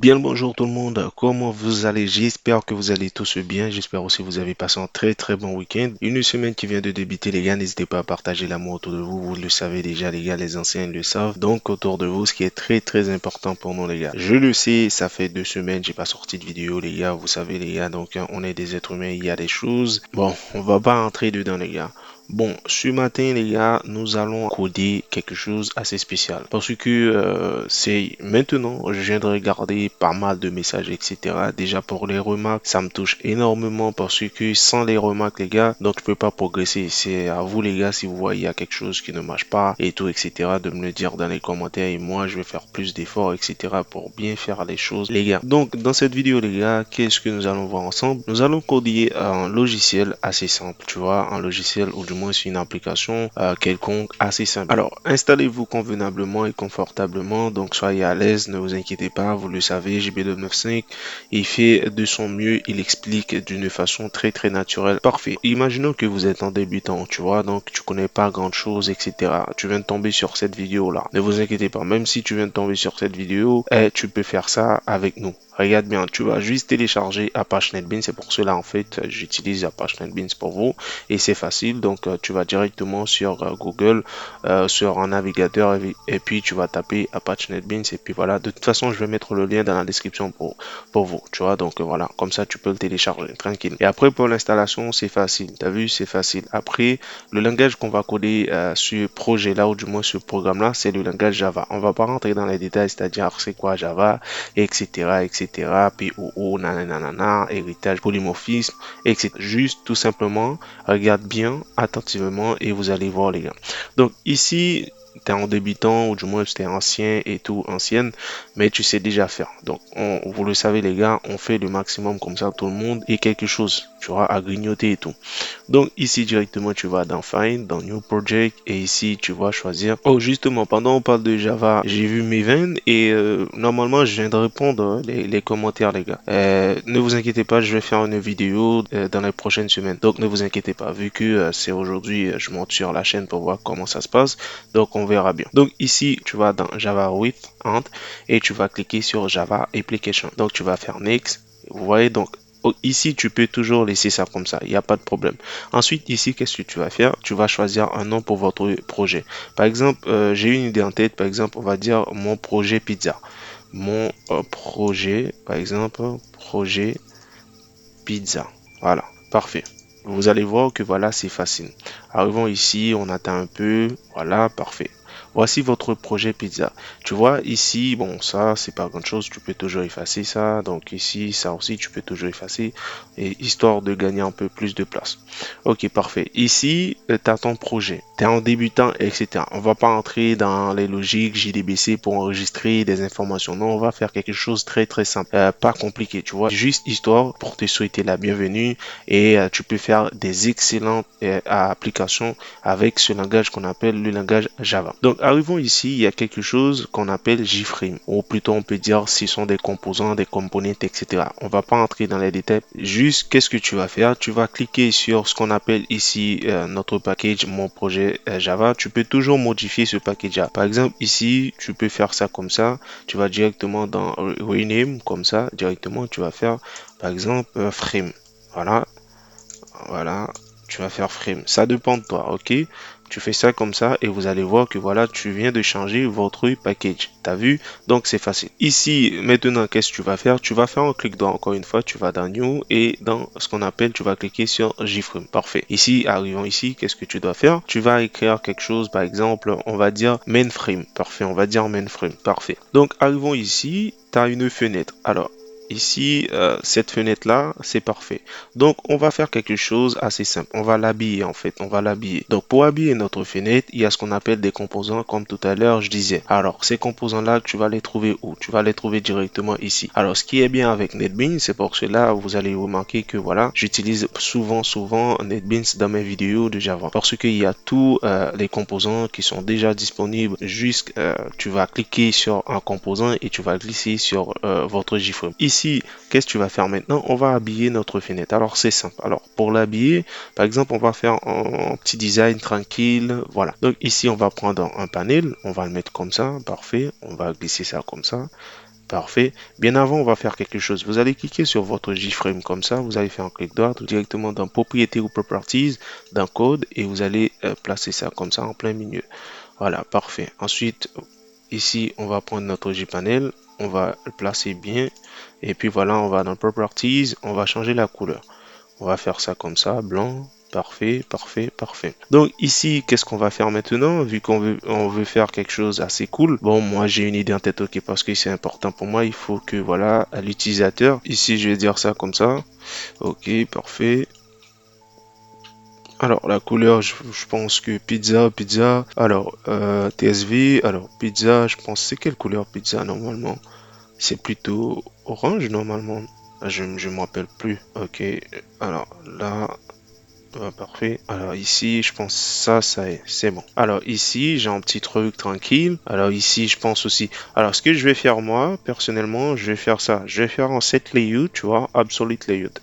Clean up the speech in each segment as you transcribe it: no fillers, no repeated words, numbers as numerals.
Bien le bonjour tout le monde, comment vous allez? J'espère que vous allez tous bien, j'espère aussi que vous avez passé un très bon week-end. Une semaine qui vient de débuter les gars, n'hésitez pas à partager l'amour autour de vous, vous le savez déjà les gars, les anciens le savent. Donc autour de vous, ce qui est très important pour nous les gars. Je le sais, ça fait 2 semaines, j'ai pas sorti de vidéo les gars, vous savez les gars, donc on est des êtres humains, il y a des choses. Bon, on va pas entrer dedans les gars. Bon, ce matin, les gars, nous allons coder quelque chose assez spécial. Parce que c'est maintenant, je viens de regarder pas mal de messages, etc. Déjà pour les remarques, ça me touche énormément parce que sans les remarques, les gars, donc je peux pas progresser. C'est à vous, les gars, si vous voyez il y a quelque chose qui ne marche pas et tout, etc. de me le dire dans les commentaires et moi, je vais faire plus d'efforts, etc. pour bien faire les choses, les gars. Donc, dans cette vidéo, les gars, qu'est-ce que nous allons voir ensemble? Nous allons coder un logiciel assez simple, tu vois, un logiciel ou du moins c'est une application quelconque assez simple. Alors, installez-vous convenablement et confortablement, donc soyez à l'aise, ne vous inquiétez pas, vous le savez, JB295, il fait de son mieux, il explique d'une façon très naturelle. Parfait. Imaginons que vous êtes un débutant, tu vois, donc tu connais pas grand-chose, etc. Tu viens de tomber sur cette vidéo-là. Ne vous inquiétez pas, même si tu viens de tomber sur cette vidéo, tu peux faire ça avec nous. Regarde bien, tu vas juste télécharger Apache NetBeans. C'est pour cela, en fait, j'utilise Apache NetBeans pour vous. Et c'est facile. Donc, tu vas directement sur Google, sur un navigateur, et puis tu vas taper Apache NetBeans. Et puis voilà, de toute façon, je vais mettre le lien dans la description pour vous. Tu vois, donc voilà, comme ça, tu peux le télécharger tranquille. Et après, pour l'installation, c'est facile. Tu as vu, c'est facile. Après, le langage qu'on va coder sur ce projet-là, ou du moins ce programme-là, c'est le langage Java. On va pas rentrer dans les détails, c'est-à-dire c'est quoi Java, etc. POO, nanana, héritage, polymorphisme, etc. Juste tout simplement, regarde bien attentivement et vous allez voir les gars. Donc ici, tu es en débutant ou du moins tu es ancien et tout, ancienne, mais tu sais déjà faire. Donc vous le savez les gars, on fait le maximum comme ça tout le monde et quelque chose, tu auras à grignoter et tout. Donc ici directement tu vas dans Find, dans New Project et ici tu vas choisir. Oh justement pendant on parle de Java, j'ai vu Maven et normalement je viens de répondre les commentaires les gars. Ne vous inquiétez pas, je vais faire une vidéo dans les prochaines semaines. Donc ne vous inquiétez pas, vu que c'est aujourd'hui, je monte sur la chaîne pour voir comment ça se passe. Donc on verra bien. Donc ici tu vas dans Java with Ant et tu vas cliquer sur Java Application. Donc tu vas faire Next. Vous voyez donc ici, tu peux toujours laisser ça comme ça, il n'y a pas de problème. Ensuite, ici, qu'est-ce que tu vas faire? Tu vas choisir un nom pour votre projet. Par exemple, j'ai une idée en tête, par exemple, on va dire mon projet pizza. Mon projet, par exemple, projet pizza. Voilà, parfait. Vous allez voir que voilà, c'est facile. Arrivons ici, on attend un peu. Voilà, parfait. Voici votre projet pizza. Tu vois, ici, bon, ça, c'est pas grand chose. Tu peux toujours effacer ça. Donc ici, ça aussi, tu peux toujours effacer. Et histoire de gagner un peu plus de place. Ok, parfait. Ici, tu as ton projet. Tu es en débutant, etc. On va pas entrer dans les logiques JDBC pour enregistrer des informations. Non, on va faire quelque chose très simple. Pas compliqué, tu vois. Juste histoire pour te souhaiter la bienvenue et tu peux faire des excellentes applications avec ce langage qu'on appelle le langage Java. Donc, arrivons ici, il y a quelque chose qu'on appelle JFrame, ou plutôt on peut dire ce sont des composants, des components, etc. On va pas entrer dans les détails. Juste, qu'est-ce que tu vas faire? Tu vas cliquer sur ce qu'on appelle ici notre package, mon projet Java. Tu peux toujours modifier ce package Java. Par exemple, ici, tu peux faire ça comme ça. Tu vas directement dans Rename, comme ça, directement, tu vas faire, par exemple, Frame. Voilà, voilà, tu vas faire frame. Ça dépend de toi, ok? Tu fais ça comme ça et vous allez voir que voilà, tu viens de changer votre package. T'as vu? Donc c'est facile. Ici, maintenant, qu'est-ce que tu vas faire? Tu vas faire un clic droit encore une fois, tu vas dans New et dans ce qu'on appelle, tu vas cliquer sur JFrame. Parfait. Ici, arrivons ici, qu'est-ce que tu dois faire? Tu vas écrire quelque chose, par exemple, on va dire mainframe. Parfait, on va dire mainframe. Parfait. Donc arrivons ici, tu as une fenêtre. Alors, ici, cette fenêtre-là, c'est parfait. Donc, on va faire quelque chose assez simple. On va l'habiller, en fait. On va l'habiller. Donc, pour habiller notre fenêtre, il y a ce qu'on appelle des composants, comme tout à l'heure, je disais. Alors, ces composants-là, tu vas les trouver où? Tu vas les trouver directement ici. Alors, ce qui est bien avec NetBeans, c'est pour cela, vous allez remarquer que, voilà, j'utilise souvent NetBeans dans mes vidéos de Java. Parce qu'il y a tous les composants qui sont déjà disponibles. Juste, tu vas cliquer sur un composant et tu vas glisser sur votre JFrame. Ici, qu'est-ce que tu vas faire maintenant? On va habiller notre fenêtre. Alors, c'est simple. Alors, pour l'habiller, par exemple, on va faire un petit design tranquille. Voilà. Donc, ici, on va prendre un panel. On va le mettre comme ça. Parfait. On va glisser ça comme ça. Parfait. Bien avant, on va faire quelque chose. Vous allez cliquer sur votre JFrame comme ça. Vous allez faire un clic droit directement dans Propriétés ou Properties, dans Code, et vous allez placer ça comme ça en plein milieu. Voilà, parfait. Ensuite, ici, on va prendre notre JPanel. On va le placer bien. Et puis voilà, on va dans Properties. On va changer la couleur. On va faire ça comme ça, blanc. Parfait, parfait, parfait. Donc ici, qu'est-ce qu'on va faire maintenant? Vu qu'on veut faire quelque chose assez cool. Bon, moi j'ai une idée en tête, ok, parce que c'est important pour moi. Il faut que, voilà, à l'utilisateur. Ici, je vais dire ça comme ça. Ok, parfait. Alors, la couleur, je pense que pizza. Alors, TSV. Alors, pizza, je pense, c'est quelle couleur pizza normalement? C'est plutôt orange normalement. Je me rappelle plus. Ok, alors là, parfait. Alors ici, je pense ça est, c'est bon. Alors ici, j'ai un petit truc tranquille. Alors ici, je pense aussi. Alors ce que je vais faire moi, personnellement, je vais faire ça. Je vais faire en set layout, tu vois, absolute layout.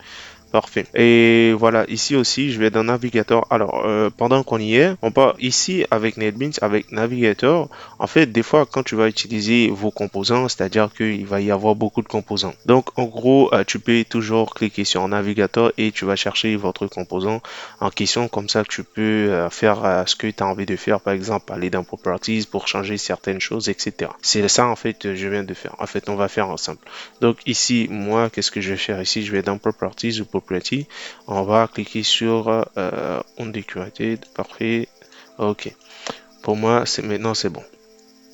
Parfait. Et voilà, ici aussi, je vais dans Navigator. Alors, pendant qu'on y est, on part ici avec NetBeans, avec Navigator. En fait, des fois, quand tu vas utiliser vos composants, c'est-à-dire qu'il va y avoir beaucoup de composants. Donc, en gros, tu peux toujours cliquer sur Navigator et tu vas chercher votre composant en question. Comme ça, tu peux faire ce que tu as envie de faire. Par exemple, aller dans Properties pour changer certaines choses, etc. C'est ça, en fait, je viens de faire. En fait, on va faire ensemble. Donc ici, moi, qu'est-ce que je vais faire ici? Je vais dans Properties ou Property. On va cliquer sur Undecorated. Parfait. Ok. Pour moi, c'est maintenant, c'est bon.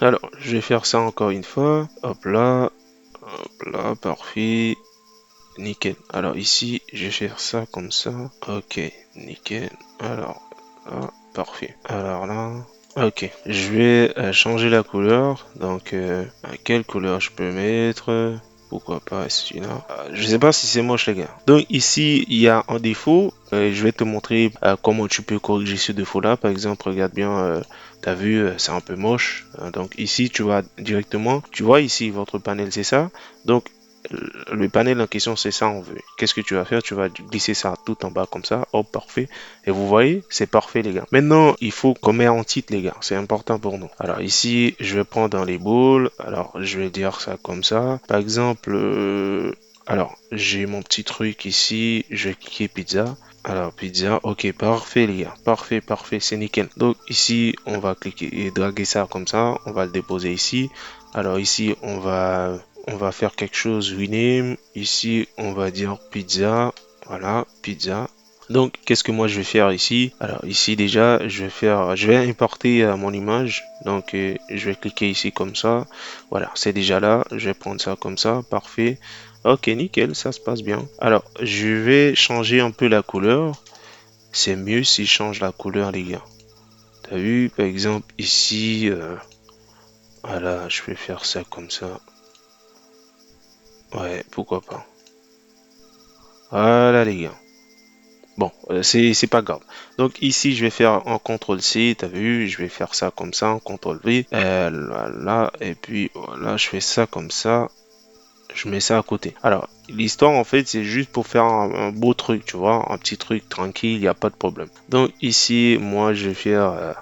Alors, je vais faire ça encore une fois. Hop là, parfait. Nickel. Alors ici, je vais faire ça comme ça. Ok, nickel. Alors, là, parfait. Alors là, ok. Je vais changer la couleur. Donc, quelle couleur je peux mettre? Pourquoi pas celui-là? Je sais pas si c'est moche, les gars. Donc ici, il y a un défaut. Je vais te montrer comment tu peux corriger ce défaut-là. Par exemple, regarde bien. T'as vu, c'est un peu moche. Donc ici, tu vas directement. Tu vois ici votre panel, c'est ça. Donc le panel en question, c'est ça, on veut. Qu'est-ce que tu vas faire? Tu vas glisser ça tout en bas comme ça. Hop, parfait. Et vous voyez, c'est parfait, les gars. Maintenant, il faut qu'on mette en titre, les gars. C'est important pour nous. Alors ici, je vais prendre dans les boules. Alors, je vais dire ça comme ça. Par exemple, alors, j'ai mon petit truc ici. Je vais cliquer pizza. Alors, pizza, ok, parfait les gars, parfait, parfait, c'est nickel. Donc ici, on va cliquer et draguer ça comme ça, on va le déposer ici. Alors ici, on va faire quelque chose, rename. Ici, on va dire pizza, voilà, pizza. Donc, qu'est-ce que moi je vais faire ici? Alors ici déjà, je vais importer mon image. Donc, je vais cliquer ici comme ça. Voilà, c'est déjà là. Je vais prendre ça comme ça, parfait. Ok, nickel, ça se passe bien. Alors, je vais changer un peu la couleur. C'est mieux si je change la couleur, les gars. T'as vu, par exemple, ici, voilà, je vais faire ça comme ça. Ouais, pourquoi pas. Voilà, les gars. Bon, c'est pas grave. Donc ici, je vais faire un CTRL-C, t'as vu, je vais faire ça comme ça, un CTRL-V. Voilà, et puis voilà, je fais ça comme ça. Je mets ça à côté. Alors, l'histoire, en fait, c'est juste pour faire un beau truc, tu vois, un petit truc tranquille, il n'y a pas de problème. Donc ici, moi, je vais faire...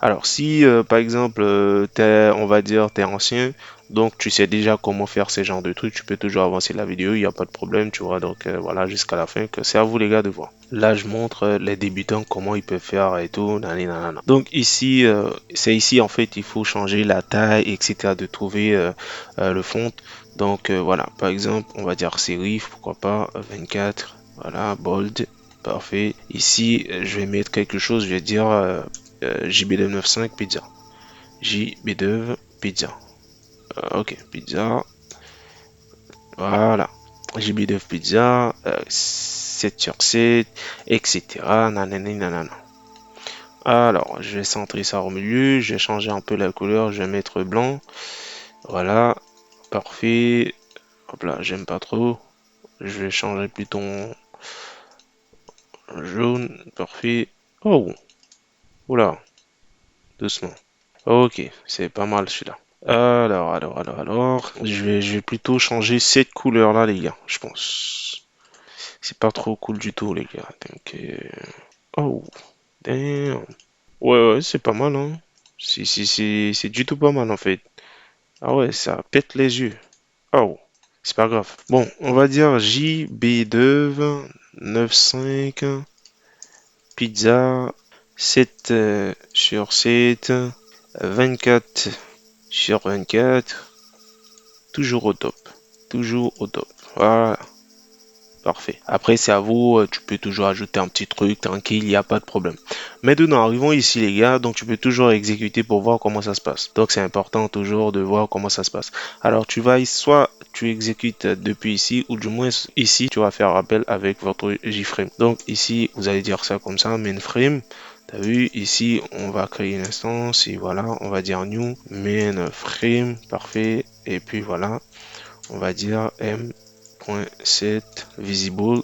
alors, si, par exemple, on va dire, t'es ancien, donc tu sais déjà comment faire ce genre de trucs, tu peux toujours avancer la vidéo, il n'y a pas de problème, tu vois. Donc, voilà, jusqu'à la fin, que c'est à vous, les gars, de voir. Là, je montre les débutants comment ils peuvent faire et tout. Nanana. Donc ici, c'est ici, en fait, il faut changer la taille, etc., de trouver le fond. Donc voilà, par exemple, on va dire serif, pourquoi pas, 24, voilà, bold, parfait. Ici, je vais mettre quelque chose, je vais dire JB295 pizza. JB2 pizza. Ok, pizza, voilà. JB2 pizza, 7 sur 7, etc. Nanani, nanana. Alors, je vais centrer ça au milieu, je vais changer un peu la couleur, je vais mettre blanc. Voilà, parfait. Hop là, j'aime pas trop. Je vais changer plutôt en jaune, parfait. Oh, oula, doucement. Ok, c'est pas mal celui-là. Alors, je vais plutôt changer cette couleur-là, les gars, je pense. C'est pas trop cool du tout, les gars. Donc, oh, damn. Ouais, c'est pas mal, hein. C'est du tout pas mal, en fait. Ah ouais, ça pète les yeux. Oh, c'est pas grave. Bon, on va dire JB2 95 pizza 7 sur 7 24 sur 24 toujours au top. Toujours au top. Voilà. Parfait. Après, c'est à vous, tu peux toujours ajouter un petit truc, tranquille, il n'y a pas de problème. Maintenant, arrivons ici, les gars, donc tu peux toujours exécuter pour voir comment ça se passe. Donc, c'est important toujours de voir comment ça se passe. Alors, tu vas, soit tu exécutes depuis ici, ou du moins ici, tu vas faire appel avec votre JFrame. Donc, ici, vous allez dire ça comme ça, mainframe. T'as vu, ici, on va créer une instance, et voilà, on va dire new mainframe, parfait, et puis voilà, on va dire m.set visible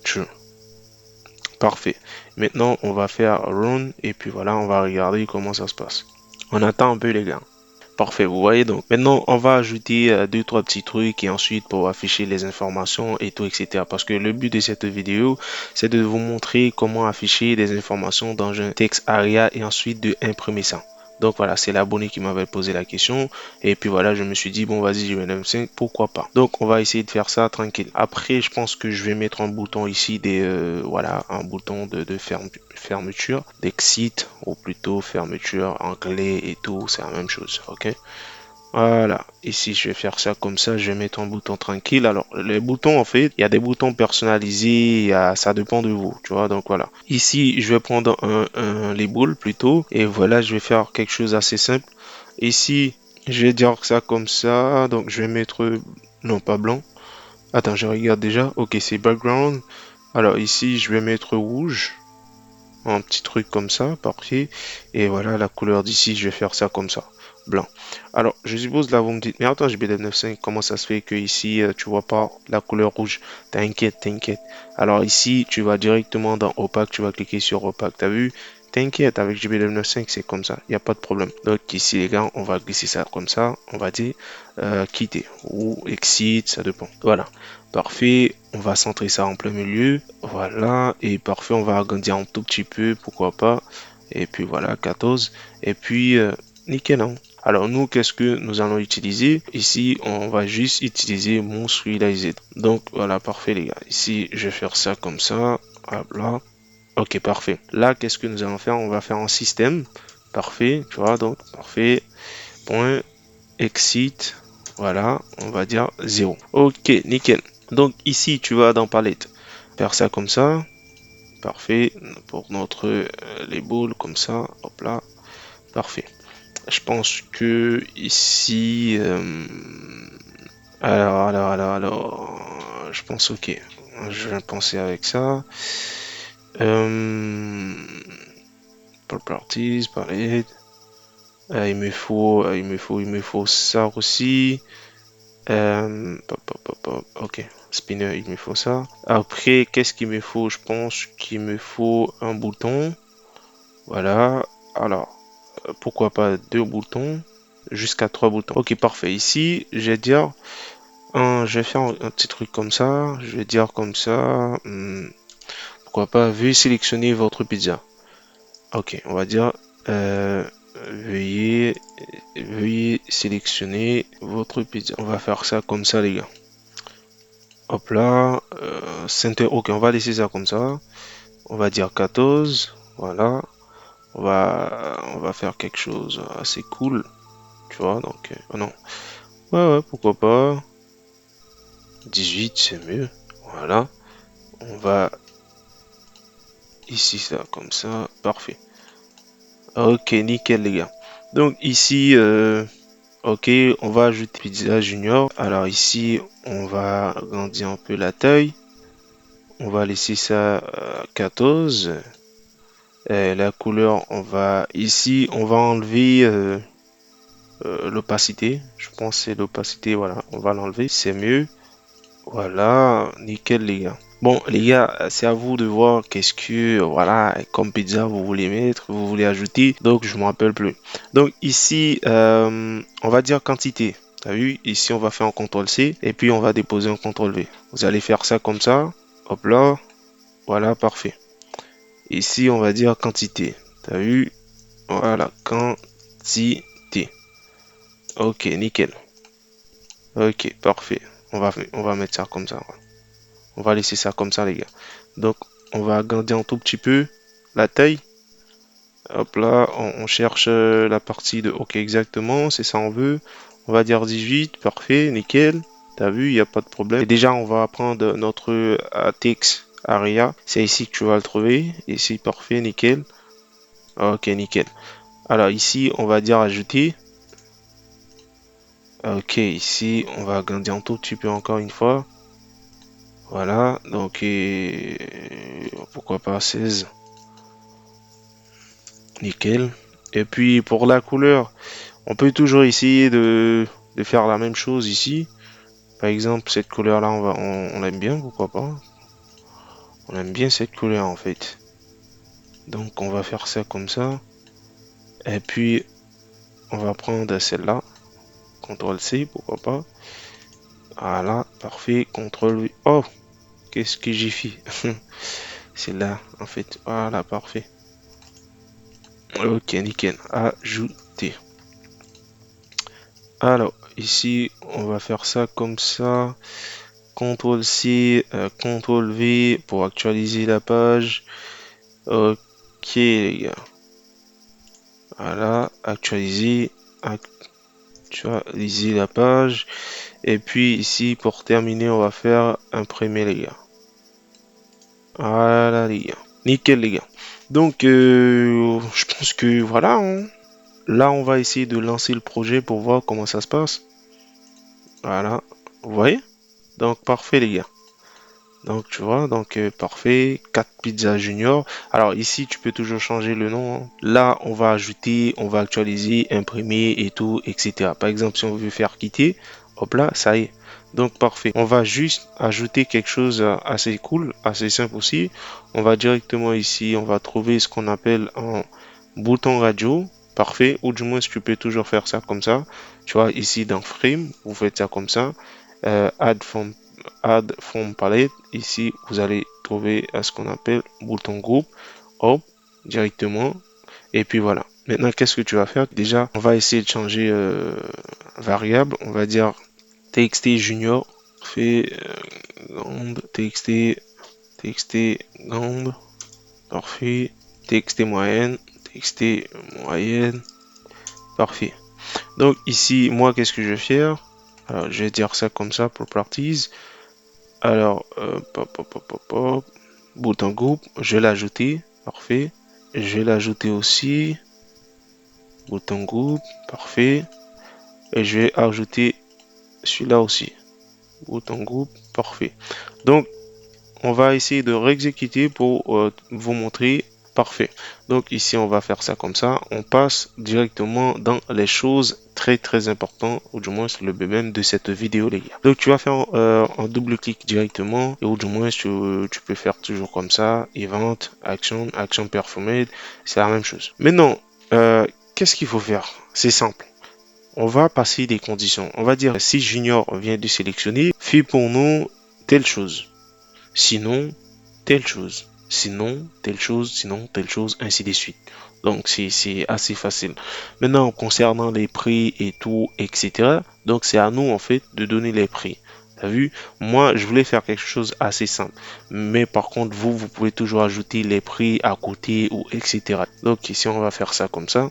true. Parfait. Maintenant, on va faire run et puis voilà, on va regarder comment ça se passe. On attend un peu les gars. Parfait, vous voyez donc. Maintenant, on va ajouter deux, trois petits trucs et ensuite pour afficher les informations et tout, etc. Parce que le but de cette vidéo, c'est de vous montrer comment afficher des informations dans un texte ARIA et ensuite de imprimer ça. Donc voilà, c'est l'abonné qui m'avait posé la question. Et puis voilà, je me suis dit, bon, vas-y, je vais mettre 5, pourquoi pas. Donc on va essayer de faire ça tranquille. Après, je pense que je vais mettre un bouton ici, voilà, un bouton de fermeture, d'exit, ou plutôt fermeture anglais et tout, c'est la même chose, ok? Voilà, ici je vais faire ça comme ça, je vais mettre un bouton tranquille. Alors les boutons en fait, il y a des boutons personnalisés, ça dépend de vous, tu vois, donc voilà. Ici je vais prendre un label plutôt, et voilà, je vais faire quelque chose assez simple. Ici, je vais dire ça comme ça, donc je vais mettre, non pas blanc, attends, je regarde déjà, ok c'est background. Alors ici je vais mettre rouge, un petit truc comme ça, parfait. Et voilà, la couleur d'ici, je vais faire ça comme ça, blanc. Alors, je suppose là, vous me dites, mais attends, JB95, comment ça se fait que ici, tu vois pas la couleur rouge? T'inquiète, t'inquiète. Alors ici, tu vas directement dans opaque, tu vas cliquer sur opaque, t'as vu? T'inquiète, avec JB95, c'est comme ça, il n'y a pas de problème. Donc ici, les gars, on va glisser ça comme ça, on va dire quitter ou exit, ça dépend. Voilà. Parfait, on va centrer ça en plein milieu. Voilà, et parfait, on va agrandir un tout petit peu, pourquoi pas. Et puis voilà, 14. Et puis, nickel, hein. Alors nous, qu'est-ce que nous allons utiliser? Ici, on va juste utiliser mon Serializer. Donc voilà, parfait les gars. Ici, je vais faire ça comme ça. Hop là. Ok, parfait. Là, qu'est-ce que nous allons faire? On va faire un système. Parfait, tu vois, donc parfait. Point, exit. Voilà, on va dire 0. Ok, nickel. Donc ici, tu vas dans palette, faire ça comme ça. Parfait. Pour notre label, comme ça. Hop là. Parfait. Je pense que ici... alors, je pense ok. Je vais penser avec ça. Properties, palette. Il me faut ça aussi. Ok, spinner, il me faut ça. Après, qu'est-ce qu'il me faut? Je pense qu'il me faut un bouton. Voilà. Alors, pourquoi pas deux boutons? Jusqu'à trois boutons. Ok, parfait. Ici, je vais dire, je vais faire un petit truc comme ça. Je vais dire comme ça. Pourquoi pas, veuillez sélectionner votre pizza. Ok, on va dire, veuillez, veuillez sélectionner votre pizza. On va faire ça comme ça, les gars. Hop là, center, ok, on va laisser ça comme ça. On va dire 14, voilà. On va faire quelque chose assez cool, tu vois, donc, oh non. Ouais, pourquoi pas. 18, c'est mieux, voilà. On va ici, ça, comme ça, parfait. Ok, nickel, les gars. Donc ici, ok, on va ajouter pizza junior. Alors ici, on va agrandir un peu la taille. On va laisser ça 14. La couleur, on va enlever l'opacité. Je pense que c'est l'opacité, voilà, on va l'enlever, c'est mieux. Voilà, nickel les gars. Bon les gars, c'est à vous de voir qu'est-ce que, voilà, comme pizza vous voulez mettre, vous voulez ajouter. Donc je me rappelle plus. Donc ici, on va dire quantité. T'as vu, ici on va faire un CTRL C et puis on va déposer un CTRL V. Vous allez faire ça comme ça. Hop là, voilà, parfait. Ici, on va dire quantité. T'as vu? Voilà, quantité. Ok, nickel. Ok, parfait. On va mettre ça comme ça. Ouais. On va laisser ça comme ça, les gars. Donc, on va agrandir un tout petit peu la taille. Hop là, on cherche la partie de OK exactement, c'est ça on veut. On va dire 18, parfait, nickel. T'as vu, il n'y a pas de problème. Et déjà, on va prendre notre text area. C'est ici que tu vas le trouver. Ici, parfait, nickel. Ok, nickel. Alors ici, on va dire ajouter. Ok, ici, on va agrandir un tout petit peu encore une fois. Voilà, donc pourquoi pas 16. Nickel. Et puis pour la couleur, on peut toujours essayer de faire la même chose ici. Par exemple, cette couleur-là, on l'aime bien, pourquoi pas. On aime bien cette couleur en fait. Donc on va faire ça comme ça. Et puis on va prendre celle-là. CTRL-C, pourquoi pas. Voilà, parfait. CTRL-V. Oh, qu'est-ce que j'ai fait? C'est là, en fait. Voilà, parfait. Ok, nickel. Ajouter. Alors, ici, on va faire ça comme ça. CTRL-C, CTRL-V pour actualiser la page. Ok, les gars. Voilà, actualiser la page. Et puis ici, pour terminer, on va faire imprimer, les gars. Voilà, les gars. Nickel, les gars. Donc, je pense que voilà, hein. Là, on va essayer de lancer le projet pour voir comment ça se passe. Voilà, vous voyez? Donc, parfait, les gars. Donc, tu vois, donc parfait. 4 pizzas junior. Alors, ici, tu peux toujours changer le nom, hein. Là, on va ajouter, on va actualiser, imprimer et tout, etc. Par exemple, si on veut faire quitter, hop là, ça y est. Donc, parfait. On va juste ajouter quelque chose assez cool, assez simple aussi. On va directement ici, on va trouver ce qu'on appelle un bouton radio. Parfait. Ou du moins, tu peux toujours faire ça comme ça. Tu vois, ici dans Frame, vous faites ça comme ça. Add from palette. Ici, vous allez trouver ce qu'on appelle bouton groupe. Hop, directement. Et puis voilà. Maintenant, qu'est-ce que tu vas faire? Déjà, on va essayer de changer variable. On va dire txt junior. Fait grande. Txt grande. Parfait. Txt moyenne. Txt moyenne. Parfait. Donc ici, moi, qu'est-ce que je vais faire? Alors, je vais dire ça comme ça pour properties. Alors, bouton groupe, je vais l'ajouter, parfait. Je vais l'ajouter aussi, bouton groupe, parfait. Et je vais ajouter celui-là aussi, bouton groupe, parfait. Donc, on va essayer de réexécuter pour vous montrer. Parfait. Donc ici, on va faire ça comme ça. On passe directement dans les choses très importantes, ou du moins c'est le même de cette vidéo, les gars. Donc tu vas faire un double-clic directement, ou du moins tu peux faire toujours comme ça. Event, action performée, c'est la même chose. Maintenant, qu'est-ce qu'il faut faire? C'est simple. On va passer des conditions. On va dire si Junior vient de sélectionner, fait pour nous telle chose. Sinon, telle chose. Sinon, telle chose, sinon, telle chose, ainsi de suite. Donc, c'est assez facile. Maintenant, concernant les prix et tout, etc. Donc, c'est à nous, en fait, de donner les prix. T'as vu? Moi, je voulais faire quelque chose assez simple. Mais par contre, vous pouvez toujours ajouter les prix à côté ou etc. Donc, ici, on va faire ça comme ça.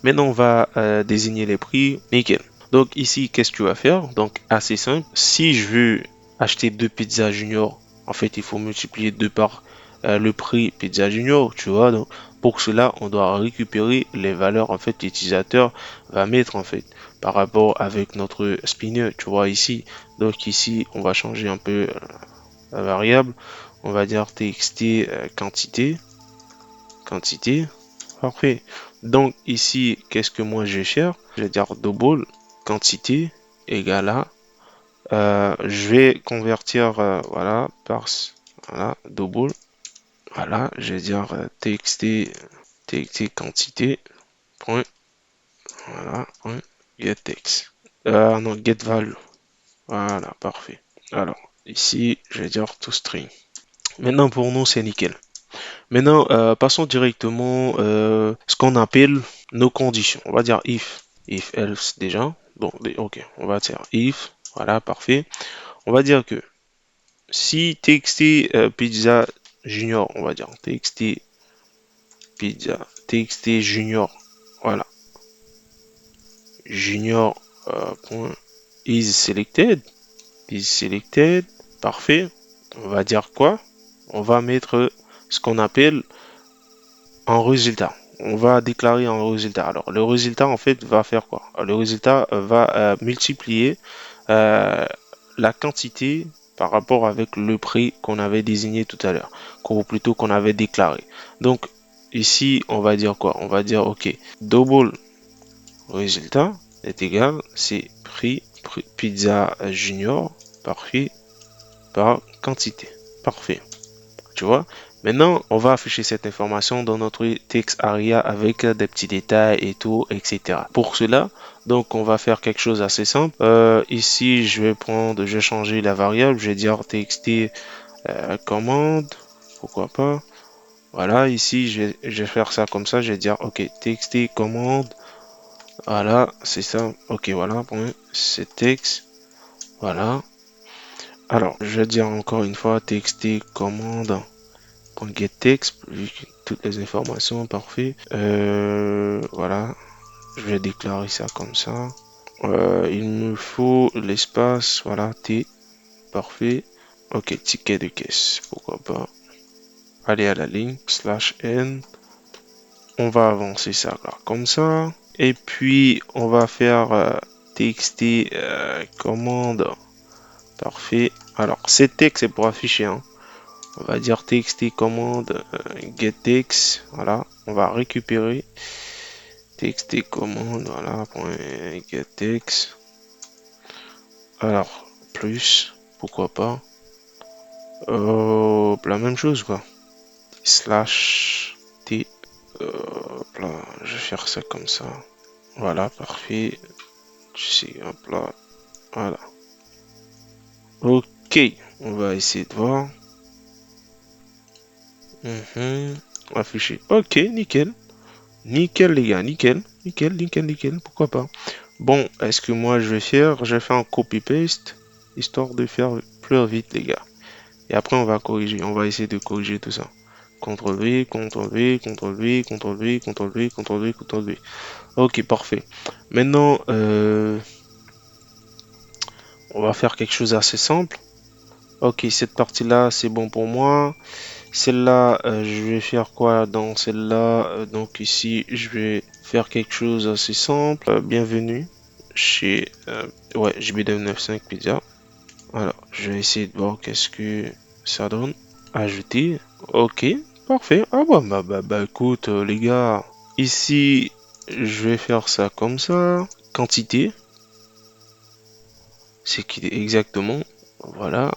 Maintenant, on va désigner les prix. Nickel. Donc, ici, qu'est-ce que tu vas faire? Donc, assez simple. Si je veux acheter deux pizzas junior, en fait, il faut multiplier 2 par le prix pizza junior, tu vois. Donc, pour cela, on doit récupérer les valeurs, en fait, l'utilisateur va mettre, en fait, par rapport avec notre spinner, tu vois, ici. Donc, ici, on va changer un peu la variable. On va dire txt quantité. Quantité. Parfait. Donc ici, qu'est-ce que moi je vais faire? Je vais dire double quantité égale à. Je vais convertir voilà par voilà double. Voilà, je vais dire txt quantité point voilà point get text. Non get value. Voilà, parfait. Alors ici, je vais dire toString. Maintenant pour nous c'est nickel. Maintenant, passons directement ce qu'on appelle nos conditions. On va dire if else déjà. Donc, ok, on va dire if, voilà, parfait. On va dire que si txt pizza junior, on va dire txt pizza, txt junior, voilà, junior point is selected, parfait. On va dire quoi? On va mettre ce qu'on appelle un résultat. On va déclarer un résultat. Alors, le résultat, en fait, va faire quoi? Le résultat va multiplier euh, la quantité par rapport avec le prix qu'on avait désigné tout à l'heure, ou plutôt qu'on avait déclaré. Donc, ici, on va dire quoi? On va dire, OK, double résultat est égal, c'est prix pizza junior parfait par quantité. Parfait. Tu vois? Maintenant, on va afficher cette information dans notre text area avec des petits détails et tout, etc. Pour cela, donc, on va faire quelque chose assez simple. Ici, je vais changer la variable. Je vais dire txt commande. Pourquoi pas? Voilà, ici, je vais faire ça comme ça. Je vais dire, OK, txt commande. Voilà, c'est ça. OK, voilà, point. C'est texte. Voilà. Alors, je vais dire encore une fois txt commande. .getText, vu que toutes les informations, parfait. Voilà, je vais déclarer ça comme ça. Il me faut l'espace, voilà, T, parfait. Ok, ticket de caisse, pourquoi pas. Aller à la ligne, /n. On va avancer ça là, comme ça. Et puis, on va faire txt commande, parfait. Alors, cet texte c'est pour afficher, hein. On va dire txt commande getText, voilà, on va récupérer txt commande, voilà, .getText. Alors, plus, pourquoi pas, la même chose quoi, slash t, là, je vais faire ça comme ça, voilà, parfait, sais, hop là, voilà, ok, on va essayer de voir, afficher, ok, nickel. Nickel les gars, nickel, nickel, nickel, nickel, pourquoi pas. Bon, est-ce que moi je vais faire un copy-paste, histoire de faire plus vite les gars. Et après on va corriger, on va essayer de corriger tout ça. CTRL-V, CTRL-V, CTRL-V, CTRL-V, CTRL-V, CTRL-V, CTRL-V. Ok, parfait. Maintenant, on va faire quelque chose d'assez simple. Ok, cette partie-là, c'est bon pour moi. Celle-là, je vais faire quoi dans celle-là? Donc ici, je vais faire quelque chose assez simple. Bienvenue chez ouais, JB295 Pizza. Alors, je vais essayer de voir qu'est-ce que ça donne. Ajouter. Ok, parfait. Ah bah écoute, les gars. Ici, je vais faire ça comme ça. Quantité. C'est qui exactement. Voilà.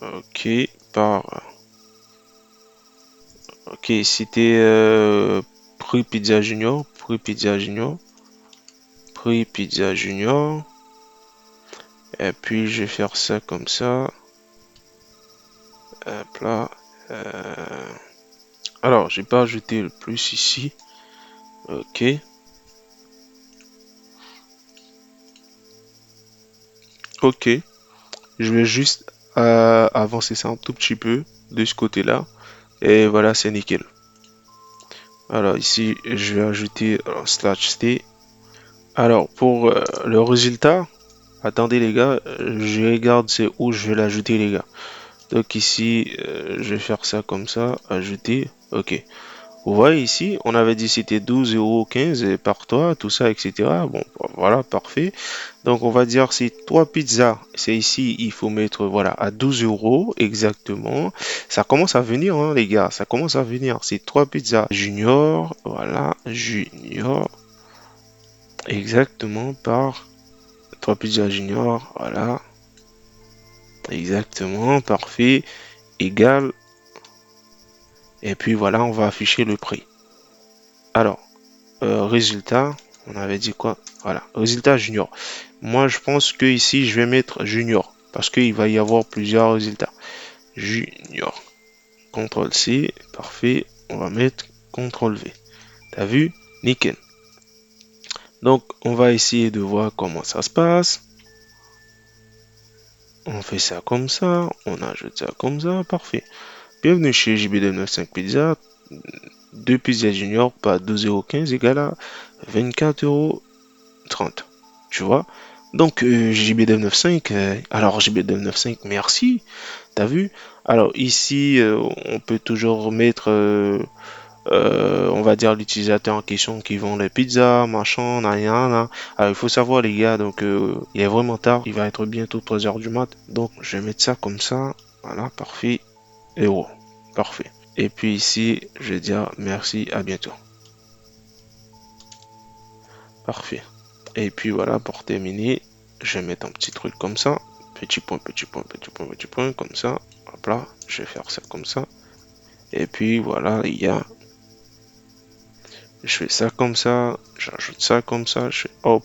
Ok, par ok, c'était prix pizza junior, prix pizza junior, prix pizza junior. Et puis je vais faire ça comme ça. Hop là. Alors, j'ai pas ajouté le plus ici. Ok. Ok. Je vais juste avancer ça un tout petit peu de ce côté-là. Et voilà, c'est nickel. Alors ici, je vais ajouter slash t. Alors pour le résultat, attendez les gars, je regarde c'est où je vais l'ajouter les gars. Donc ici, je vais faire ça comme ça, ajouter, ok. Vous voyez ici, on avait dit c'était 12,15 € par toi, tout ça, etc. Bon, voilà, parfait. Donc on va dire c'est 3 pizzas. C'est ici, il faut mettre, voilà, à 12 € exactement. Ça commence à venir, hein, les gars, ça commence à venir. C'est 3 pizzas junior, voilà, junior, exactement par 3 pizzas junior, voilà, exactement, parfait, égal. Et puis voilà, on va afficher le prix. Alors, résultat, on avait dit quoi? Voilà, résultat junior. Moi, je pense que ici, je vais mettre junior parce qu'il va y avoir plusieurs résultats. Junior. CTRL C, parfait. On va mettre CTRL V. T'as vu? Nickel. Donc, on va essayer de voir comment ça se passe. On fait ça comme ça, on ajoute ça comme ça, parfait. Bienvenue chez JB295 Pizza. 2 pizzas junior par 12,15 € égale à 24,30 €. Tu vois? Donc, JB295, alors JB295, merci. T'as vu? Alors ici, on peut toujours mettre, on va dire, l'utilisateur en question qui vend les pizzas, machin, nan, nan. Alors il faut savoir les gars, donc il est vraiment tard, il va être bientôt 3 heures du mat. Donc je vais mettre ça comme ça, voilà, parfait, héros, parfait. Et puis ici, je vais dire merci, à bientôt, parfait. Et puis voilà, pour terminer, je vais mettre un petit truc comme ça, petit point, petit point, petit point, petit point, comme ça, hop là, je vais faire ça comme ça. Et puis voilà, les gars, je fais ça comme ça, j'ajoute ça comme ça, je fais hop.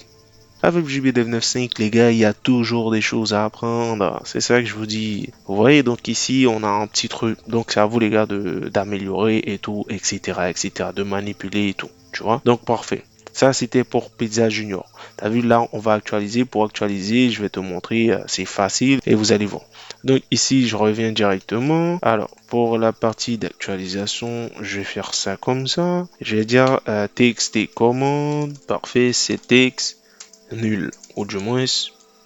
Avec JB Dev 5, les gars, il y a toujours des choses à apprendre. C'est ça que je vous dis. Vous voyez, donc ici, on a un petit truc. Donc c'est à vous, les gars, d'améliorer et tout, etc., etc., de manipuler et tout. Tu vois? Donc parfait. Ça, c'était pour Pizza Junior. T'as vu, là, on va actualiser. Pour actualiser, je vais te montrer, c'est facile et vous allez voir. Donc ici, je reviens directement. Alors, pour la partie d'actualisation, je vais faire ça comme ça. Je vais dire txt commande. Parfait, c'est texte nul. Ou du moins,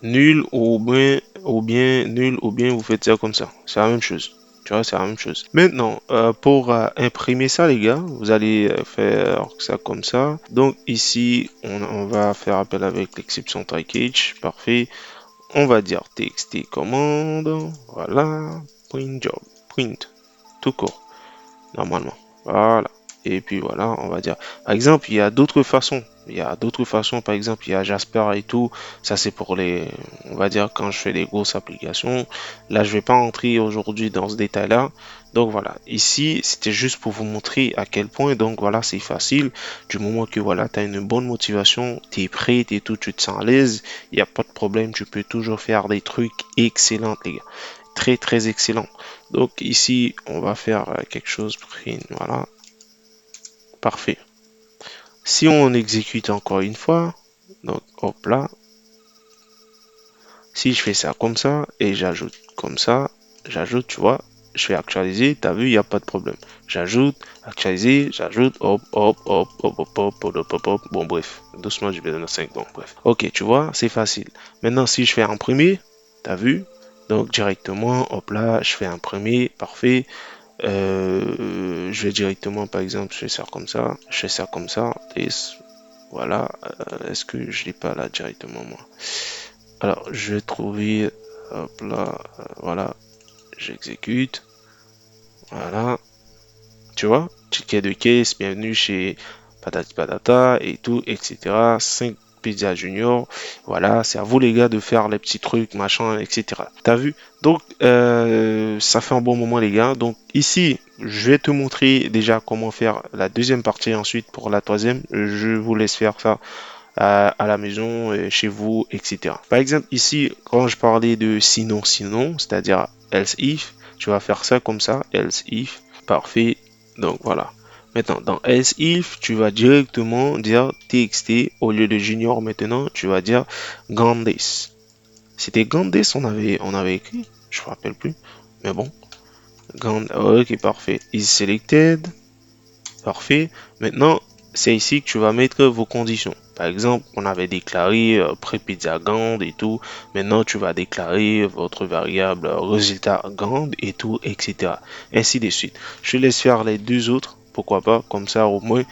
nul ou bien nul ou bien vous faites ça comme ça. C'est la même chose. Tu vois, c'est la même chose. Maintenant, pour imprimer ça, les gars, vous allez faire ça comme ça. Donc ici, on va faire appel avec l'exception try catch. Parfait. On va dire txt commande. Voilà. Print job. Print. Tout court. Normalement. Voilà. Et puis voilà, on va dire. Par exemple, il y a d'autres façons. Il y a d'autres façons, par exemple, il y a Jasper et tout. Ça, c'est pour les, on va dire, quand je fais des grosses applications. Là, je vais pas entrer aujourd'hui dans ce détail-là. Donc voilà, ici, c'était juste pour vous montrer à quel point. Donc voilà, c'est facile. Du moment que voilà, tu as une bonne motivation, tu es prêt et tout, tu te sens à l'aise, il n'y a pas de problème. Tu peux toujours faire des trucs excellents, les gars. Très, très excellent. Donc ici, on va faire quelque chose. Voilà, parfait. Si on exécute encore une fois, donc hop là, si je fais ça comme ça et j'ajoute comme ça, j'ajoute, tu vois, je fais actualiser, t'as vu, il n'y a pas de problème. J'ajoute, actualiser, j'ajoute, hop, hop, hop, hop, hop, hop, hop, hop, hop, bon bref, doucement, je vais donner 5, bon bref. Ok, tu vois, c'est facile. Maintenant, si je fais imprimer, t'as vu, donc directement, hop là, je fais imprimer, parfait. Je vais directement, par exemple, je fais ça comme ça, je fais ça comme ça, et voilà. Est-ce que je l'ai pas là directement moi? Alors, je vais trouver, hop là, voilà, j'exécute, voilà, tu vois, ticket de caisse, bienvenue chez Patati Patata et tout, etc. 5 pizzas junior, voilà, c'est à vous les gars de faire les petits trucs, machin, etc. T'as vu? Donc, ça fait un bon moment les gars. Donc ici, je vais te montrer déjà comment faire la deuxième partie ensuite pour la troisième. Je vous laisse faire ça à la maison, chez vous, etc. Par exemple, ici, quand je parlais de sinon, sinon, c'est-à-dire else if, tu vas faire ça comme ça, else if, parfait. Donc voilà. Maintenant, dans else if, tu vas directement dire txt au lieu de junior maintenant, tu vas dire Grandes. C'était Grandes, on avait écrit, je me rappelle plus, mais bon. Ok, parfait. Is selected. Parfait. Maintenant, c'est ici que tu vas mettre vos conditions. Par exemple, on avait déclaré pré-pizza grande et tout. Maintenant, tu vas déclarer votre variable résultat grande et tout, etc. Ainsi de suite. Je laisse faire les deux autres. Pourquoi pas? Comme ça, au moins,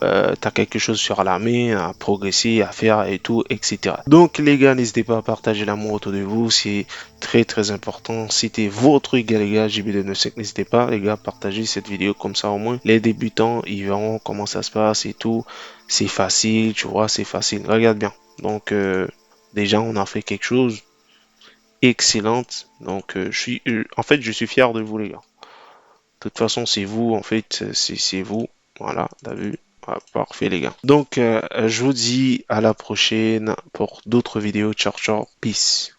tu as quelque chose sur la main à progresser, à faire et tout, etc. Donc, les gars, n'hésitez pas à partager l'amour autour de vous. C'est très, très important. C'était votre gars, les gars, JB295. N'hésitez pas, les gars, à partager cette vidéo comme ça, au moins. Les débutants, ils verront comment ça se passe et tout. C'est facile, tu vois, c'est facile. Regarde bien. Donc, déjà, on a fait quelque chose excellente. Donc, en fait, je suis fier de vous, les gars. De toute façon, c'est vous, en fait, c'est vous. Voilà, t'as vu? Ah, parfait, les gars. Donc, je vous dis à la prochaine pour d'autres vidéos. Ciao, ciao, peace.